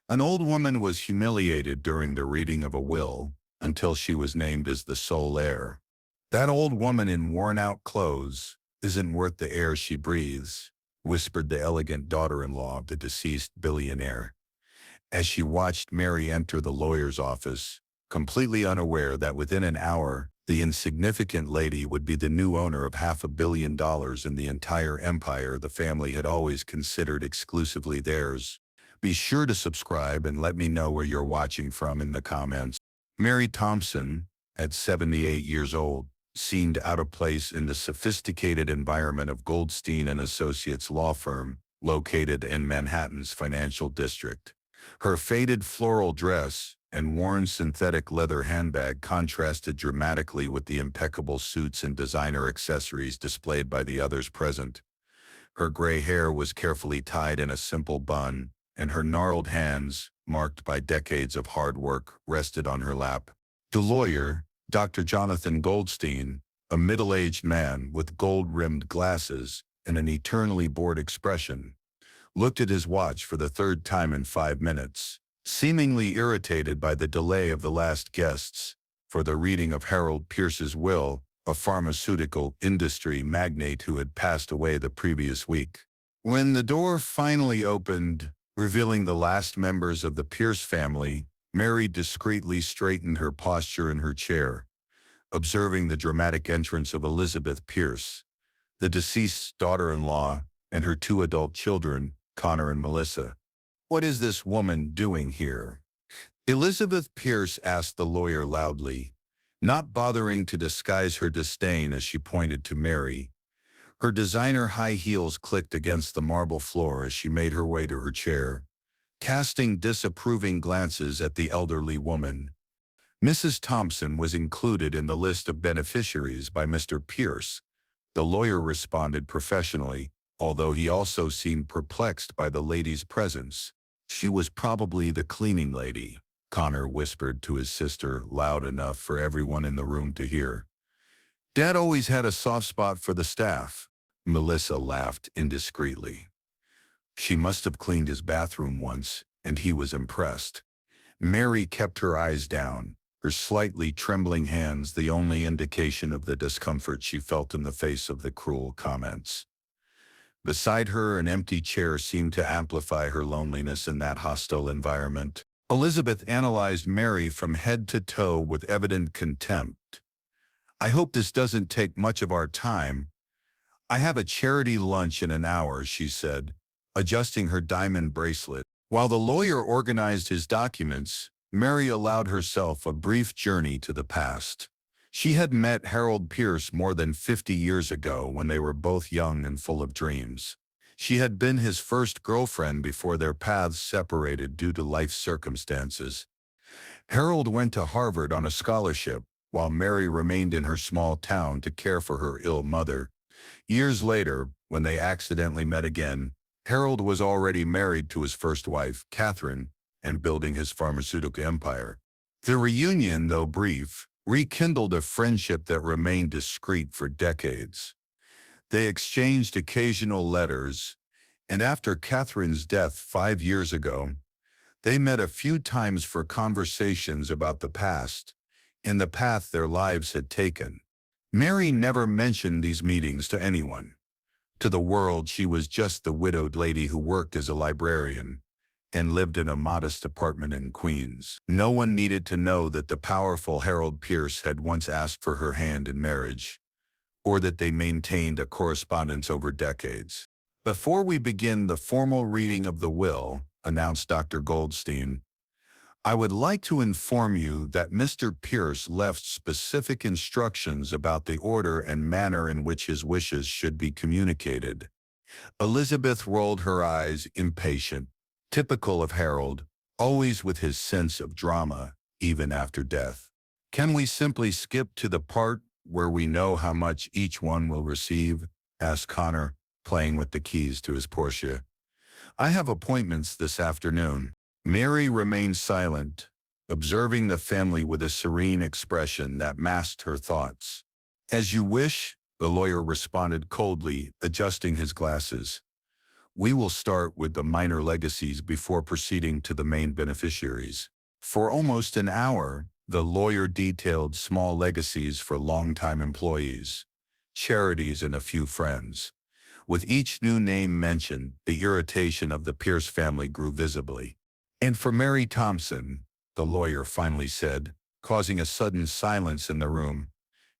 An old woman was humiliated during the reading of a will until she was named as the sole heir. That old woman in worn-out clothes isn't worth the air she breathes, whispered the elegant daughter-in-law of the deceased billionaire, as she watched Mary enter the lawyer's office, completely unaware that within an hour, the insignificant lady would be the new owner of $500 million in the entire empire the family had always considered exclusively theirs. Be sure to subscribe and let me know where you're watching from in the comments. Mary Thompson, at 78 years old, seemed out of place in the sophisticated environment of Goldstein and Associates law firm, located in Manhattan's financial district. Her faded floral dress and worn synthetic leather handbag contrasted dramatically with the impeccable suits and designer accessories displayed by the others present. Her gray hair was carefully tied in a simple bun, and her gnarled hands, marked by decades of hard work, rested on her lap. The lawyer, Dr. Jonathan Goldstein, a middle-aged man with gold-rimmed glasses and an eternally bored expression, looked at his watch for the third time in 5 minutes, seemingly irritated by the delay of the last guests for the reading of Harold Pierce's will, a pharmaceutical industry magnate who had passed away the previous week. When the door finally opened, revealing the last members of the Pierce family, Mary discreetly straightened her posture in her chair, observing the dramatic entrance of Elizabeth Pierce, the deceased's daughter-in-law, and her 2 adult children, Connor and Melissa. "What is this woman doing here?" Elizabeth Pierce asked the lawyer loudly, not bothering to disguise her disdain as she pointed to Mary. Her designer high heels clicked against the marble floor as she made her way to her chair, casting disapproving glances at the elderly woman. Mrs. Thompson was included in the list of beneficiaries by Mr. Pierce. The lawyer responded professionally, although he also seemed perplexed by the lady's presence. "She was probably the cleaning lady," Connor whispered to his sister, loud enough for everyone in the room to hear. "Dad always had a soft spot for the staff." Melissa laughed indiscreetly. "She must have cleaned his bathroom once, and he was impressed." Mary kept her eyes down, her slightly trembling hands the only indication of the discomfort she felt in the face of the cruel comments. Beside her, an empty chair seemed to amplify her loneliness in that hostile environment. Elizabeth analyzed Mary from head to toe with evident contempt. "I hope this doesn't take much of our time. I have a charity lunch in an hour," she said, adjusting her diamond bracelet. While the lawyer organized his documents, Mary allowed herself a brief journey to the past. She had met Harold Pierce more than 50 years ago when they were both young and full of dreams. She had been his first girlfriend before their paths separated due to life circumstances. Harold went to Harvard on a scholarship, while Mary remained in her small town to care for her ill mother. Years later, when they accidentally met again, Harold was already married to his first wife, Catherine, and building his pharmaceutical empire. The reunion, though brief, rekindled a friendship that remained discreet for decades. They exchanged occasional letters, and after Catherine's death 5 years ago, they met a few times for conversations about the past and the path their lives had taken. Mary never mentioned these meetings to anyone. To the world, she was just the widowed lady who worked as a librarian and lived in a modest apartment in Queens. No one needed to know that the powerful Harold Pierce had once asked for her hand in marriage, or that they maintained a correspondence over decades. "Before we begin the formal reading of the will," announced Dr. Goldstein, "I would like to inform you that Mr. Pierce left specific instructions about the order and manner in which his wishes should be communicated." Elizabeth rolled her eyes, impatient. Typical of Harold, always with his sense of drama, even after death. "Can we simply skip to the part where we know how much each one will receive?" asked Connor, playing with the keys to his Porsche. "I have appointments this afternoon." Mary remained silent, observing the family with a serene expression that masked her thoughts. "As you wish," the lawyer responded coldly, adjusting his glasses. We will start with the minor legacies before proceeding to the main beneficiaries. For almost an hour, the lawyer detailed small legacies for longtime employees, charities, and a few friends. With each new name mentioned, the irritation of the Pierce family grew visibly. And for Mary Thompson, the lawyer finally said, causing a sudden silence in the room,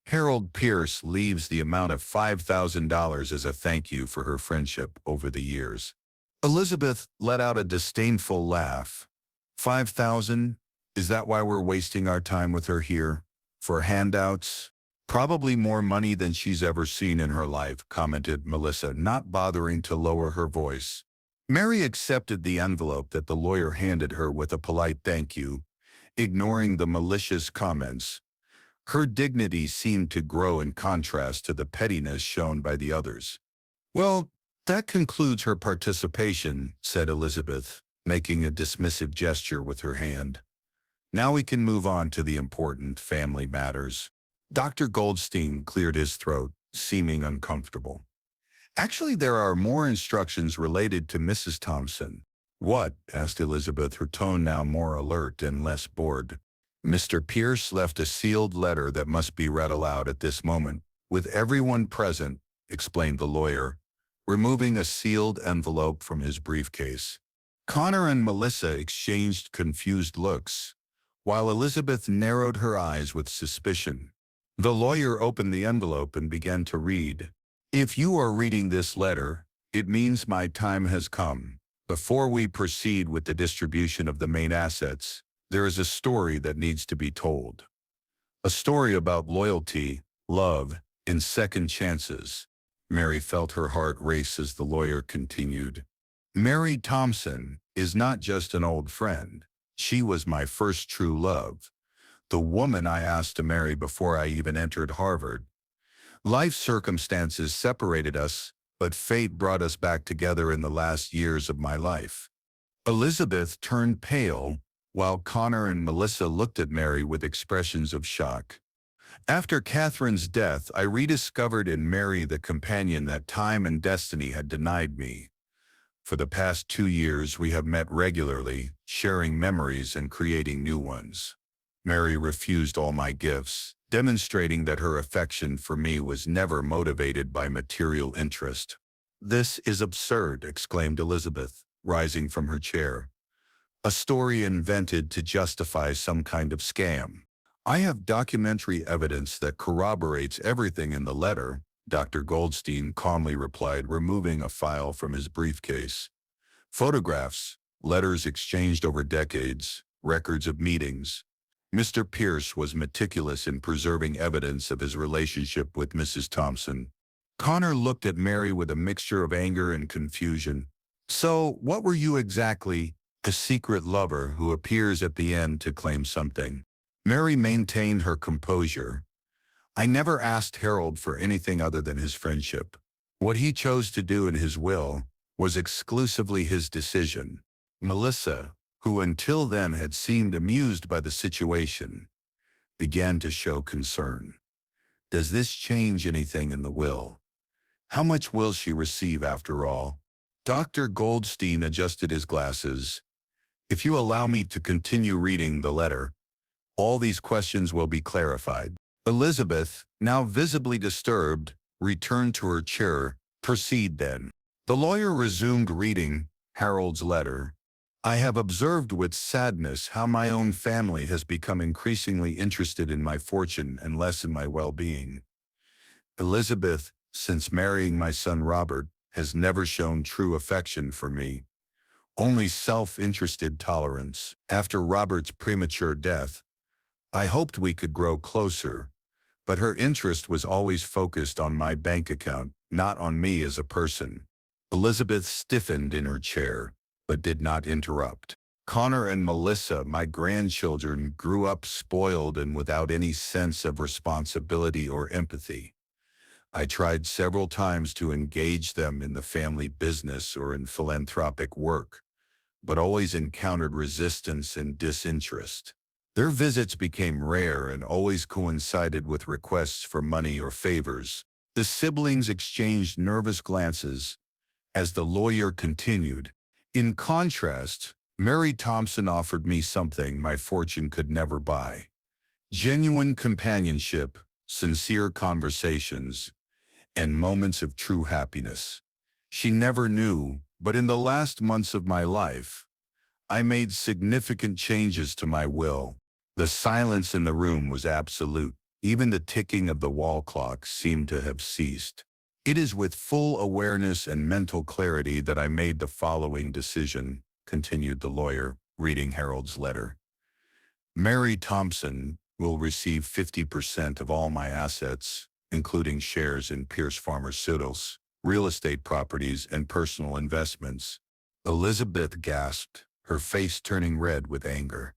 Harold Pierce leaves the amount of $5,000 as a thank you for her friendship over the years. Elizabeth let out a disdainful laugh. 5,000? Is that why we're wasting our time with her here? For handouts? Probably more money than she's ever seen in her life, commented Melissa, not bothering to lower her voice. Mary accepted the envelope that the lawyer handed her with a polite thank you, ignoring the malicious comments. Her dignity seemed to grow in contrast to the pettiness shown by the others. Well, that concludes her participation, said Elizabeth, making a dismissive gesture with her hand. Now we can move on to the important family matters. Dr. Goldstein cleared his throat, seeming uncomfortable. Actually, there are more instructions related to Mrs. Thompson. What? Asked Elizabeth, her tone now more alert and less bored. Mr. Pierce left a sealed letter that must be read aloud at this moment, with everyone present, explained the lawyer, removing a sealed envelope from his briefcase. Connor and Melissa exchanged confused looks, while Elizabeth narrowed her eyes with suspicion. The lawyer opened the envelope and began to read. If you are reading this letter, it means my time has come. Before we proceed with the distribution of the main assets, there is a story that needs to be told. A story about loyalty, love, and second chances. Mary felt her heart race as the lawyer continued. Mary Thompson is not just an old friend. She was my first true love, the woman I asked to marry before I even entered Harvard. Life circumstances separated us, but fate brought us back together in the last years of my life. Elizabeth turned pale, while Connor and Melissa looked at Mary with expressions of shock. After Catherine's death, I rediscovered in Mary the companion that time and destiny had denied me. For the past 2 years, we have met regularly, sharing memories and creating new ones. Mary refused all my gifts, demonstrating that her affection for me was never motivated by material interest. This is absurd, exclaimed Elizabeth, rising from her chair. A story invented to justify some kind of scam. I have documentary evidence that corroborates everything in the letter, Dr. Goldstein calmly replied, removing a file from his briefcase. Photographs, letters exchanged over decades, records of meetings. Mr. Pierce was meticulous in preserving evidence of his relationship with Mrs. Thompson. Connor looked at Mary with a mixture of anger and confusion. So, what were you exactly? A secret lover who appears at the end to claim something. Mary maintained her composure. I never asked Harold for anything other than his friendship. What he chose to do in his will was exclusively his decision. Melissa, who until then had seemed amused by the situation, began to show concern. Does this change anything in the will? How much will she receive after all? Dr. Goldstein adjusted his glasses. If you allow me to continue reading the letter, all these questions will be clarified. Elizabeth, now visibly disturbed, returned to her chair. Proceed then. The lawyer resumed reading Harold's letter. I have observed with sadness how my own family has become increasingly interested in my fortune and less in my well-being. Elizabeth, since marrying my son Robert, has never shown true affection for me. Only self-interested tolerance. After Robert's premature death, I hoped we could grow closer, but her interest was always focused on my bank account, not on me as a person. Elizabeth stiffened in her chair, but did not interrupt. Connor and Melissa, my grandchildren, grew up spoiled and without any sense of responsibility or empathy. I tried several times to engage them in the family business or in philanthropic work, but always encountered resistance and disinterest. Their visits became rare and always coincided with requests for money or favors. The siblings exchanged nervous glances, As the lawyer continued, in contrast, Mary Thompson offered me something my fortune could never buy. Genuine companionship, sincere conversations, and moments of true happiness. She never knew, but in the last months of my life, I made significant changes to my will. The silence in the room was absolute. Even the ticking of the wall clock seemed to have ceased. It is with full awareness and mental clarity that I made the following decision, continued the lawyer, reading Harold's letter. Mary Thompson will receive 50% of all my assets, including shares in Pierce Pharmaceuticals, real estate properties, and personal investments. Elizabeth gasped, her face turning red with anger.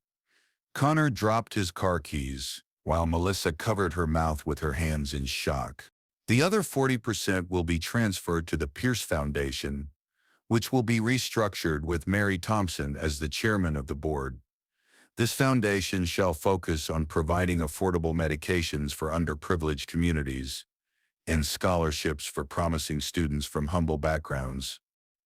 Connor dropped his car keys, while Melissa covered her mouth with her hands in shock. The other 40% will be transferred to the Pierce Foundation, which will be restructured with Mary Thompson as the chairman of the board. This foundation shall focus on providing affordable medications for underprivileged communities and scholarships for promising students from humble backgrounds.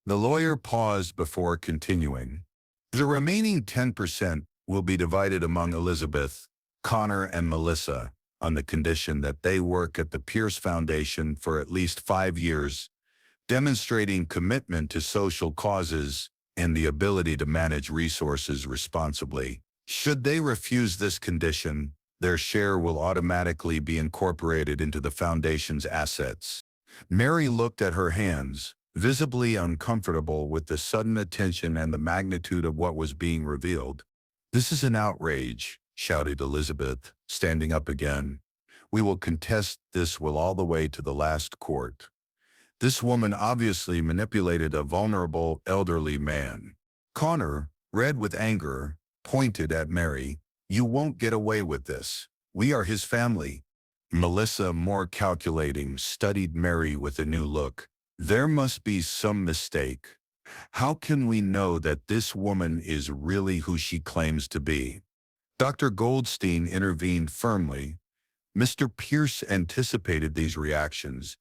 The lawyer paused before continuing. The remaining 10% will be divided among Elizabeth, Connor, and Melissa on the condition that they work at the Pierce Foundation for at least 5 years, demonstrating commitment to social causes and the ability to manage resources responsibly. Should they refuse this condition, their share will automatically be incorporated into the foundation's assets. Mary looked at her hands, visibly uncomfortable with the sudden attention and the magnitude of what was being revealed. "This is an outrage," shouted Elizabeth, standing up again. "We will contest this will all the way to the last court. This woman obviously manipulated a vulnerable, elderly man." Connor, red with anger, pointed at Mary. "You won't get away with this. We are his family." Melissa, more calculating, studied Mary with a new look. "There must be some mistake. How can we know that this woman is really who she claims to be?" Dr. Goldstein intervened firmly. Mr. Pierce anticipated these reactions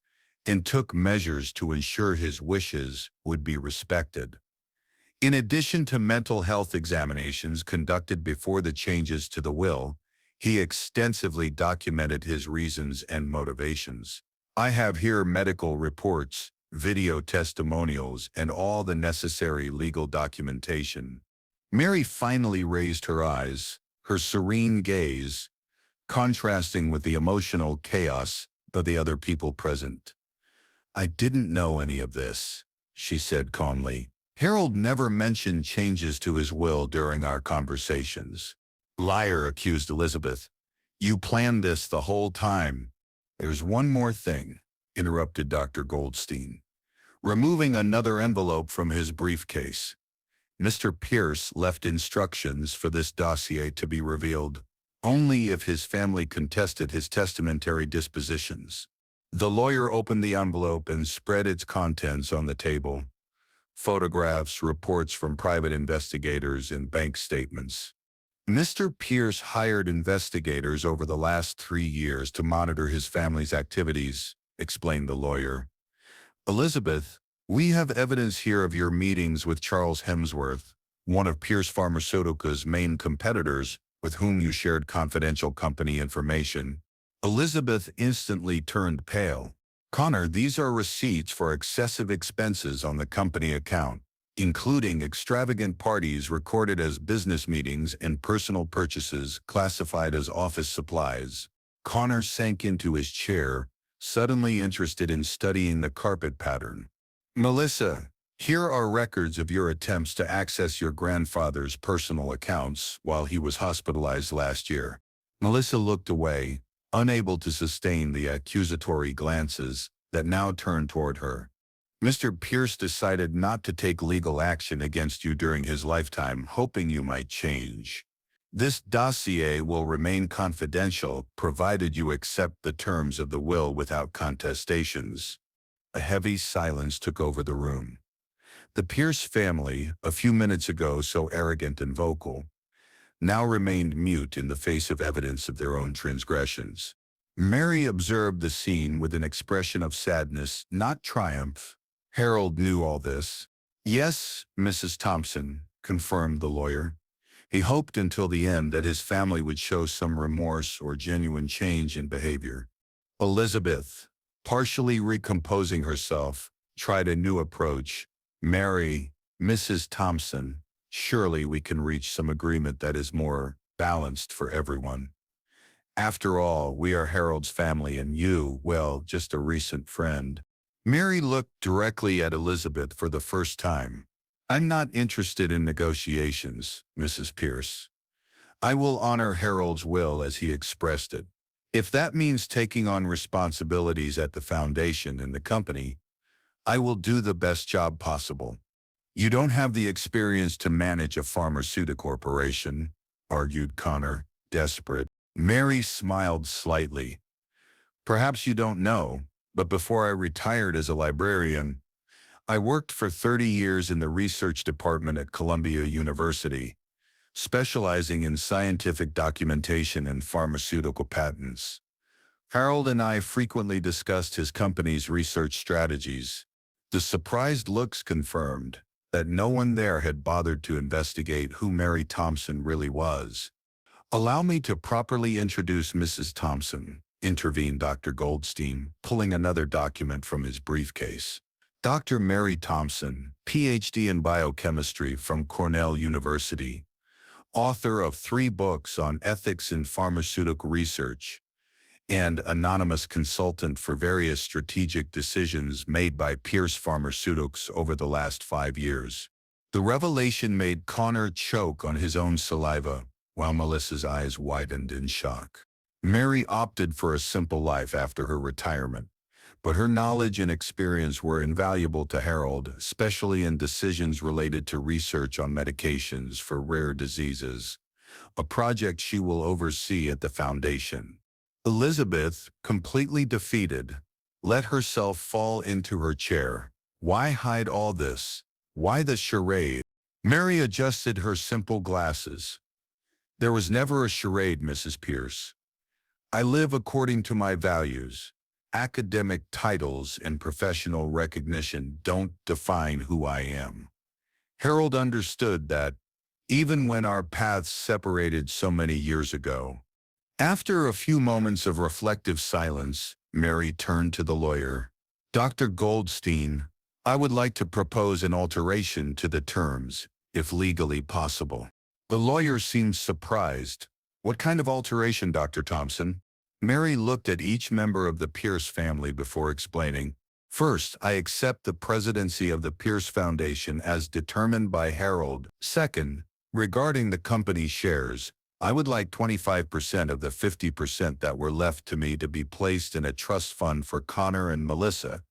and took measures to ensure his wishes would be respected. In addition to mental health examinations conducted before the changes to the will, he extensively documented his reasons and motivations. "I have here medical reports, video testimonials, and all the necessary legal documentation." Mary finally raised her eyes, her serene gaze contrasting with the emotional chaos of the other people present. "I didn't know any of this," she said calmly. "Harold never mentioned changes to his will during our conversations." "Liar," accused Elizabeth. "You planned this the whole time." "There's one more thing," interrupted Dr. Goldstein, removing another envelope from his briefcase. "Mr. Pierce left instructions for this dossier to be revealed only if his family contested his testamentary dispositions." The lawyer opened the envelope and spread its contents on the table. Photographs, reports from private investigators, and bank statements. Mr. Pierce hired investigators over the last 3 years to monitor his family's activities, explained the lawyer. "Elizabeth, we have evidence here of your meetings with Charles Hemsworth, one of Pierce Pharmaceuticals' main competitors, with whom you shared confidential company information." Elizabeth instantly turned pale. "Connor, these are receipts for excessive expenses on the company account, including extravagant parties recorded as business meetings and personal purchases classified as office supplies." Connor sank into his chair, suddenly interested in studying the carpet pattern. "Melissa, here are records of your attempts to access your grandfather's personal accounts while he was hospitalized last year." Melissa looked away, unable to sustain the accusatory glances that now turned toward her. "Mr. Pierce decided not to take legal action against you during his lifetime, hoping you might change. This dossier will remain confidential, provided you accept the terms of the will without contestations." A heavy silence took over the room. The Pierce family, a few minutes ago so arrogant and vocal, now remained mute in the face of evidence of their own transgressions. Mary observed the scene with an expression of sadness, not triumph. Harold knew all this. Yes, Mrs. Thompson, confirmed the lawyer. He hoped until the end that his family would show some remorse or genuine change in behavior. Elizabeth, partially recomposing herself, tried a new approach. Mary, Mrs. Thompson, surely we can reach some agreement that is more balanced for everyone. After all, we are Harold's family and you, well, just a recent friend. Mary looked directly at Elizabeth for the first time. I'm not interested in negotiations, Mrs. Pierce. I will honor Harold's will as he expressed it. If that means taking on responsibilities at the foundation and the company, I will do the best job possible. You don't have the experience to manage a pharmaceutical corporation, argued Connor, desperate. Mary smiled slightly. Perhaps you don't know, but before I retired as a librarian, I worked for 30 years in the research department at Columbia University, specializing in scientific documentation and pharmaceutical patents. Harold and I frequently discussed his company's research strategies. The surprised looks confirmed that no one there had bothered to investigate who Mary Thompson really was. Allow me to properly introduce Mrs. Thompson, intervened Dr. Goldstein, pulling another document from his briefcase. Dr. Mary Thompson, Ph.D. in biochemistry from Cornell University, author of 3 books on ethics in pharmaceutical research, and anonymous consultant for various strategic decisions made by Pierce Pharmaceuticals over the last 5 years. The revelation made Connor choke on his own saliva, while Melissa's eyes widened in shock. Mary opted for a simple life after her retirement, but her knowledge and experience were invaluable to Harold, especially in decisions related to research on medications for rare diseases, a project she will oversee at the foundation. Elizabeth, completely defeated, let herself fall into her chair. Why hide all this? Why the charade? Mary adjusted her simple glasses. There was never a charade, Mrs. Pierce. I live according to my values. Academic titles and professional recognition don't define who I am. Harold understood that, even when our paths separated so many years ago. After a few moments of reflective silence, Mary turned to the lawyer. Dr. Goldstein, I would like to propose an alteration to the terms, if legally possible. The lawyer seemed surprised. What kind of alteration, Dr. Thompson? Mary looked at each member of the Pierce family before explaining. First, I accept the presidency of the Pierce Foundation as determined by Harold. Second, regarding the company's shares, I would like 25% of the 50% that were left to me to be placed in a trust fund for Connor and Melissa,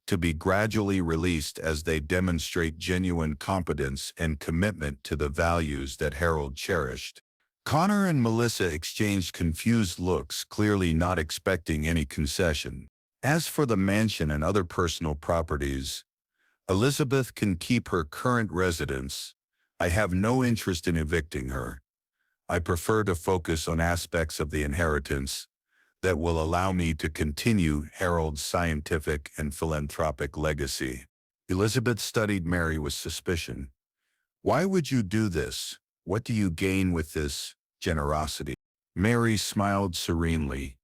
to be gradually released as they demonstrate genuine competence and commitment to the values that Harold cherished. Connor and Melissa exchanged confused looks, clearly not expecting any concession. As for the mansion and other personal properties, Elizabeth can keep her current residence. I have no interest in evicting her. I prefer to focus on aspects of the inheritance that will allow me to continue Harold's scientific and philanthropic legacy. Elizabeth studied Mary with suspicion. Why would you do this? What do you gain with this generosity? Mary smiled serenely.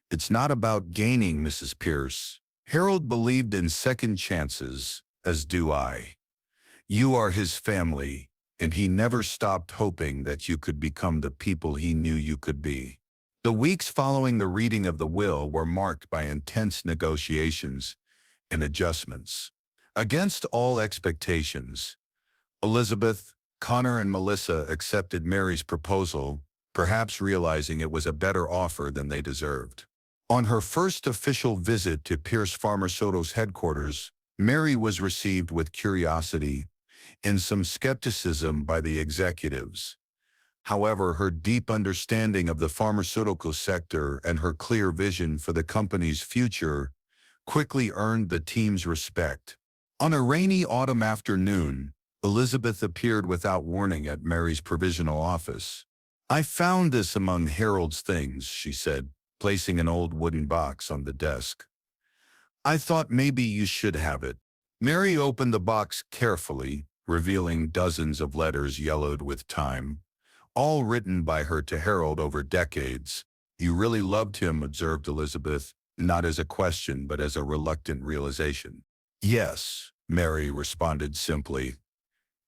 It's not about gaining, Mrs. Pierce. Harold believed in second chances, as do I. You are his family, and he never stopped hoping that you could become the people he knew you could be. The weeks following the reading of the will were marked by intense negotiations and adjustments. Against all expectations, Elizabeth, Connor, and Melissa accepted Mary's proposal, perhaps realizing it was a better offer than they deserved. On her first official visit to Pierce Pharmaceuticals headquarters, Mary was received with curiosity and some skepticism by the executives. However, her deep understanding of the pharmaceutical sector and her clear vision for the company's future quickly earned the team's respect. On a rainy autumn afternoon, Elizabeth appeared without warning at Mary's provisional office. I found this among Harold's things, she said, placing an old wooden box on the desk. I thought maybe you should have it. Mary opened the box carefully, revealing dozens of letters yellowed with time, all written by her to Harold over decades. "You really loved him," observed Elizabeth, not as a question but as a reluctant realization. "Yes," Mary responded simply,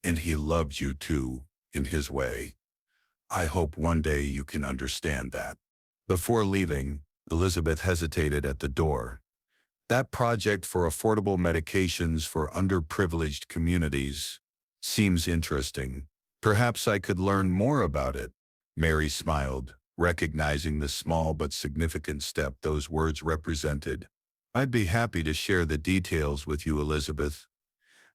"and he loved you too, in his way. I hope one day you can understand that." Before leaving, Elizabeth hesitated at the door. "That project for affordable medications for underprivileged communities seems interesting. Perhaps I could learn more about it." Mary smiled, recognizing the small but significant step those words represented. "I'd be happy to share the details with you, Elizabeth.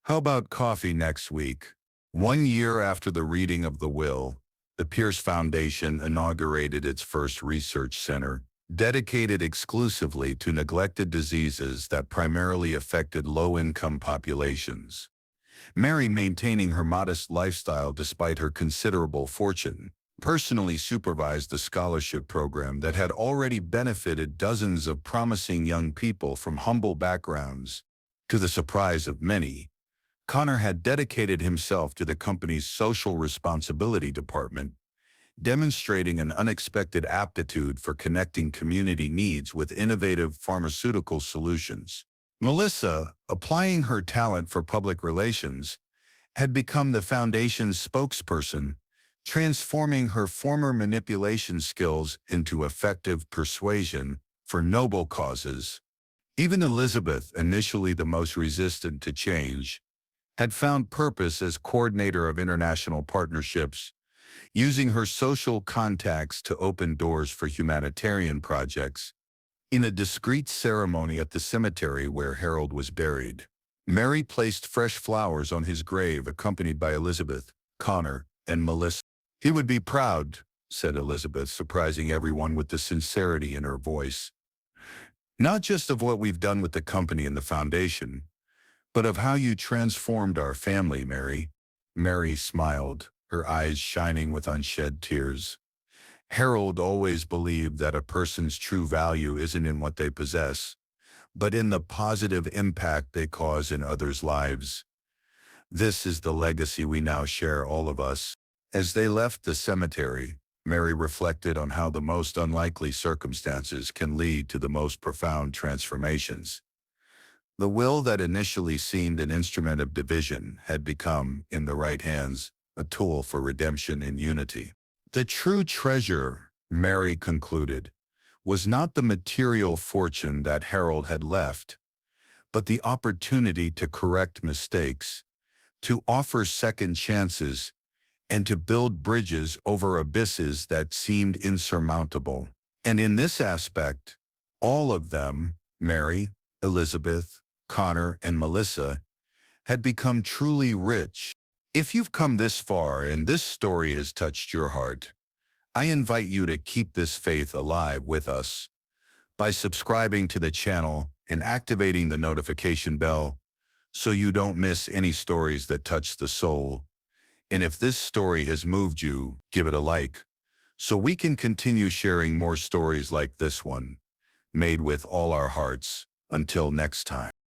How about coffee next week?" 1 year after the reading of the will, the Pierce Foundation inaugurated its first research center, dedicated exclusively to neglected diseases that primarily affected low-income populations. Mary, maintaining her modest lifestyle despite her considerable fortune, personally supervised the scholarship program that had already benefited dozens of promising young people from humble backgrounds. To the surprise of many, Connor had dedicated himself to the company's social responsibility department, demonstrating an unexpected aptitude for connecting community needs with innovative pharmaceutical solutions. Melissa, applying her talent for public relations, had become the foundation's spokesperson, transforming her former manipulation skills into effective persuasion for noble causes. Even Elizabeth, initially the most resistant to change, had found purpose as coordinator of international partnerships, using her social contacts to open doors for humanitarian projects. In a discreet ceremony at the cemetery where Harold was buried, Mary placed fresh flowers on his grave accompanied by Elizabeth, Connor, and Melissa. "He would be proud," said Elizabeth, surprising everyone with the sincerity in her voice. "Not just of what we've done with the company and the foundation, but of how you transformed our family, Mary." Mary smiled, her eyes shining with unshed tears. "Harold always believed that a person's true value isn't in what they possess, but in the positive impact they cause in others' lives. This is the legacy we now share, all of us." As they left the cemetery, Mary reflected on how the most unlikely circumstances can lead to the most profound transformations. The will that initially seemed an instrument of division had become, in the right hands, a tool for redemption and unity. The true treasure, Mary concluded, was not the material fortune that Harold had left, but the opportunity to correct mistakes, to offer second chances, and to build bridges over abysses that seemed insurmountable. And in this aspect, all of them, Mary, Elizabeth, Connor, and Melissa, had become truly rich. If you've come this far and this story has touched your heart, I invite you to keep this faith alive with us by subscribing to the channel and activating the notification bell so you don't miss any stories that touch the soul. And if this story has moved you, give it a like so we can continue sharing more stories like this one, made with all our hearts. Until next time.